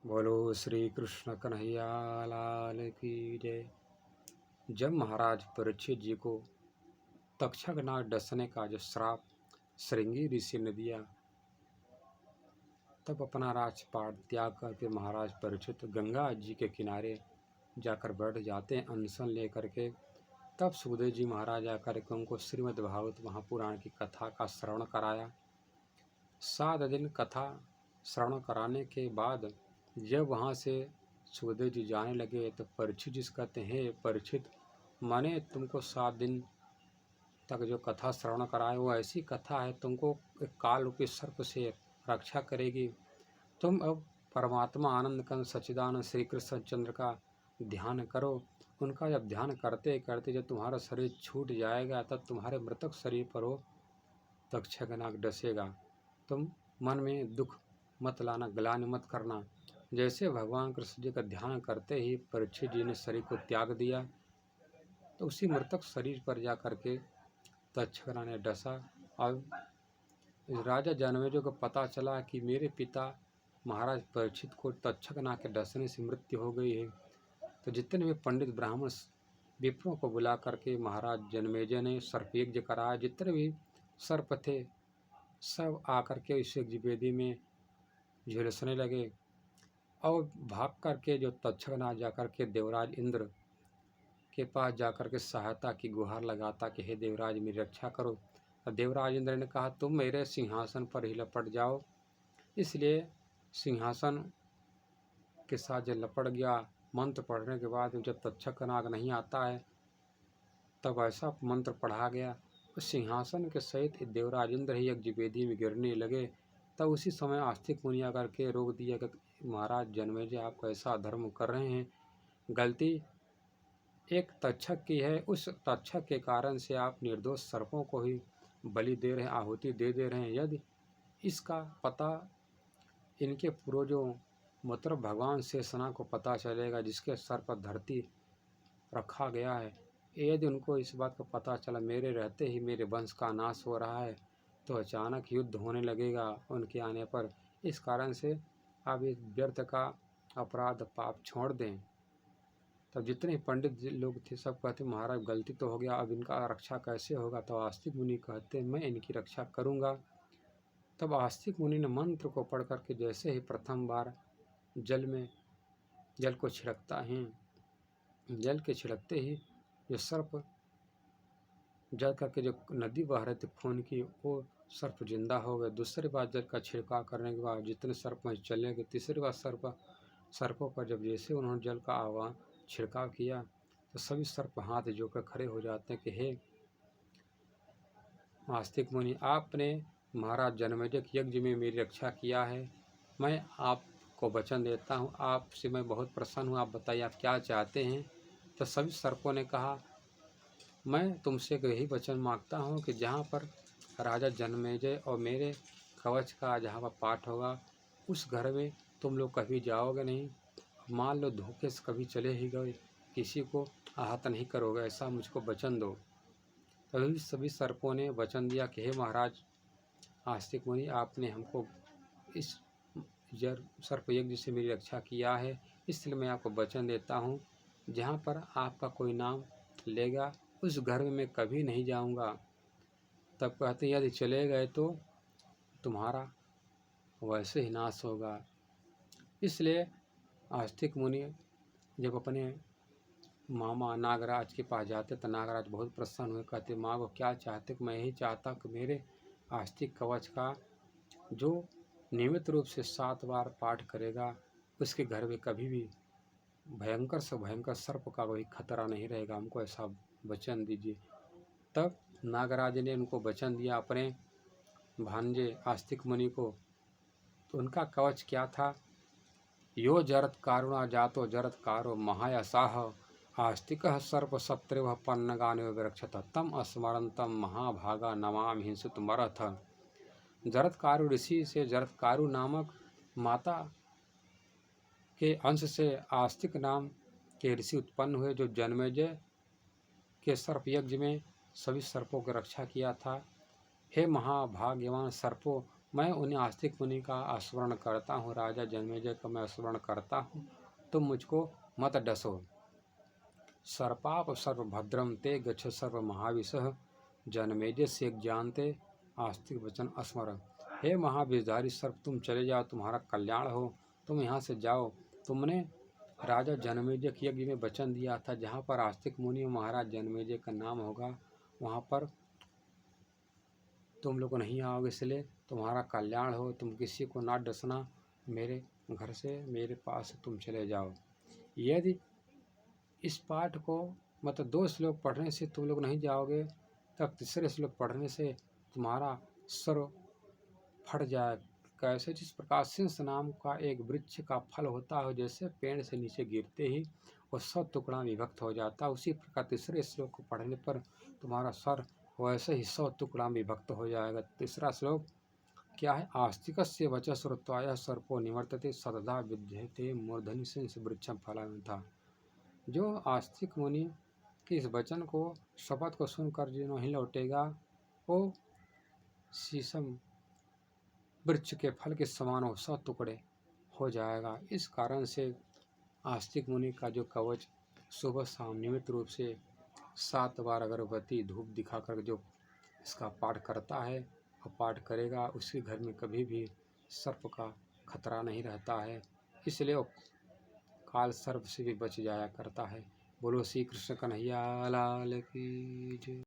बोलो श्री कृष्ण कन्हैया लाल की जय। जब महाराज परीक्षित जी को तक्षक नाग डसने का जो श्राप श्रृंगी ऋषि ने दिया, तब अपना राजपाट त्याग करके महाराज परीक्षित गंगा जी के किनारे जाकर बैठ जाते हैं अनशन लेकर के। तब सुखदेव जी महाराज आकर के उनको श्रीमद् भागवत महापुराण की कथा का श्रवण कराया। 7 दिन कथा श्रवण कराने के बाद जब वहाँ से सुखदेव जी जाने लगे तो परीक्षित जी कहते हैं, परीक्षित मैंने तुमको 7 दिन तक जो कथा श्रवण कराए वो ऐसी कथा है तुमको एक काल रूपी सर्प से रक्षा करेगी। तुम अब परमात्मा आनंद कंद सच्चिदानंद श्री कृष्ण चंद्र का ध्यान करो। उनका जब ध्यान करते करते जब तुम्हारा शरीर छूट जाएगा तब तुम्हारे मृतक शरीर पर वो तक्षक नाग डसेगा। तुम मन में दुख मत लाना, ग्लानि मत करना। जैसे भगवान कृष्ण जी का ध्यान करते ही परीक्षित जी ने शरीर को त्याग दिया तो उसी मृतक शरीर पर जा कर के तक्षक ने डसा। और राजा जनमेजय को पता चला कि मेरे पिता महाराज परीक्षित को तक्षक नाग के डसने से मृत्यु हो गई है। तो जितने भी पंडित ब्राह्मण विप्रों को बुला करके महाराज जनमेजय ने सर्पयज्ञ कराया। जितने भी सर्प थे सब आकर के इस यज्ञ वेदी में झुलसने लगे और भाग करके जो तक्षक नाग जाकर के देवराज इंद्र के पास जाकर के सहायता की गुहार लगाता कि हे देवराज मेरी रक्षा करो। और देवराज इंद्र ने कहा तुम मेरे सिंहासन पर ही लपट जाओ। इसलिए सिंहासन के साथ जब लपट गया, मंत्र पढ़ने के बाद जब तक्षक नाग नहीं आता है तब ऐसा मंत्र पढ़ा गया उस सिंहासन के सहित देवराज इंद्र ही यज्ञ वेदी में गिरने लगे। तब उसी समय आस्तिक मुनि आकर के रोक दिया कि महाराज जनमेजय आप कैसा धर्म कर रहे हैं, गलती एक तक्षक की है। उस तक्षक के कारण से आप निर्दोष सर्पों को ही बलि दे रहे हैं, आहुति दे रहे हैं। यदि इसका पता इनके पूर्वजों मतलब भगवान शेषनाग को पता चलेगा जिसके सर पर धरती रखा गया है, यदि उनको इस बात का पता चला मेरे रहते ही मेरे वंश का नाश हो रहा है तो अचानक युद्ध होने लगेगा उनके आने पर। इस कारण से आप इस व्यर्थ का अपराध पाप छोड़ दें। तब जितने पंडित लोग थे सब कहते महाराज गलती तो हो गया, अब इनका रक्षा कैसे होगा। तो आस्तिक मुनि कहते मैं इनकी रक्षा करूँगा। तब आस्तिक मुनि ने मंत्र को पढ़ करके जैसे ही प्रथम बार जल को छिड़कता है, जल के छिड़कते ही जो सर्प जल करके जो नदी बह रहे थे खून की वो सर्प जिंदा हो गए। दूसरी बार जल का छिड़काव करने के बाद जितने सर्प वहीं चले गए। तीसरी बार सर्पों पर जब जैसे उन्होंने जल का छिड़काव किया तो सभी सर्प हाथ जोड़कर खड़े हो जाते हैं कि हे आस्तिक मुनि आपने महाराज जनमेजय के यज्ञ में मेरी रक्षा किया है, मैं आपको वचन देता हूँ, आपसे मैं बहुत प्रसन्न हूँ, आप बताइए आप क्या चाहते हैं। तो सभी सर्पों ने कहा मैं तुमसे यही वचन मांगता हूँ कि जहाँ पर राजा जनमेजय और मेरे कवच का जहाँ पर पाठ होगा उस घर में तुम लोग कभी जाओगे नहीं। मान लो धोखे से कभी चले ही गए, किसी को आहत नहीं करोगे, ऐसा मुझको वचन दो। तभी सभी सर्पों ने वचन दिया कि हे महाराज आस्तिक मुनि आपने हमको इस सर्प यज्ञ से मेरी रक्षा किया है, इसलिए मैं आपको वचन देता हूँ जहाँ पर आपका कोई नाम लेगा उस घर में मैं कभी नहीं जाऊँगा। तब कहते यदि चले गए तो तुम्हारा वैसे ही नाश होगा। इसलिए आस्तिक मुनि जब अपने मामा नागराज के पास जाते तो नागराज बहुत प्रसन्न हुए, कहते माँ को क्या चाहते कि मैं यही चाहता कि मेरे आस्तिक कवच का जो नियमित रूप से 7 बार पाठ करेगा उसके घर में कभी भी भयंकर से भयंकर सर्प का कोई खतरा नहीं रहेगा, हमको ऐसा वचन दीजिए। तब नागराज ने उनको वचन दिया अपने भांजे आस्तिक मुनि को। तो उनका कवच क्या था, यो जरत कारुणा जातो जरत कारो महायसाह आस्तिकः सर्प सप्तरिव पन्नगानिव विरक्षत तम स्मरंतम महाभागा नमामि हिंसुतमरथ। जरत्कारु ऋषि से जरत्कारु नामक माता के अंश से आस्तिक नाम के ऋषि उत्पन्न हुए जो जनमेजय के सर्प यज्ञ में सभी सर्पों की रक्षा किया था। हे महाभाग्यवान सर्पों, मैं उन्हें आस्तिक मुनि का स्मरण करता हूँ, राजा जन्मेजय का मैं स्मरण करता हूँ, तुम मुझको मत डसो। सर्पाप सर्वभद्रम ते गच्छ सर्व महाविशः, जन्मेजय से जानते आस्तिक वचन स्मर। हे महाविषधारी सर्प, तुम चले जाओ, तुम्हारा कल्याण हो, तुम यहाँ से जाओ। तुमने राजा जन्मेजय के यज्ञ में वचन दिया था, जहाँ पर आस्तिक मुनि महाराज जन्मेजय का नाम होगा वहाँ पर तुम लोग नहीं आओगे, इसलिए तुम्हारा कल्याण हो, तुम किसी को ना डसना, मेरे घर से मेरे पास तुम चले जाओ। यदि इस पाठ को मतलब 2 श्लोक पढ़ने से तुम लोग नहीं जाओगे, तब तीसरे श्लोक पढ़ने से तुम्हारा सर फट जाए। कैसे? जिस प्रकार सिंस नाम का एक वृक्ष का फल होता है, जैसे पेड़ से नीचे गिरते ही वो 100 टुकड़ा विभक्त हो जाता है, उसी प्रकार तीसरे श्लोक को पढ़ने पर तुम्हारा सर वैसे ही 100 टुकड़ा विभक्त हो जाएगा। तीसरा श्लोक क्या है? आस्तिकस्य वचः श्रुत्वा यः सर्पो निवर्तते सतता विद्यते मूर्धनि सिंस वृक्षं फलमेधा। जो आस्तिक मुनि के इस वचन को, शपथ को सुनकर जो नहीं लौटेगा, वो शीशम वृक्ष के फल के समान हो 100 टुकड़े हो जाएगा। इस कारण से आस्तिक मुनि का जो कवच सुबह शाम नियमित रूप से 7 बार अगरबत्ती धूप दिखाकर जो इसका पाठ करता है और पाठ करेगा, उसके घर में कभी भी सर्प का खतरा नहीं रहता है, इसलिए वो काल सर्प से भी बच जाया करता है। बोलो श्री कृष्ण कन्हैया लाल की जय।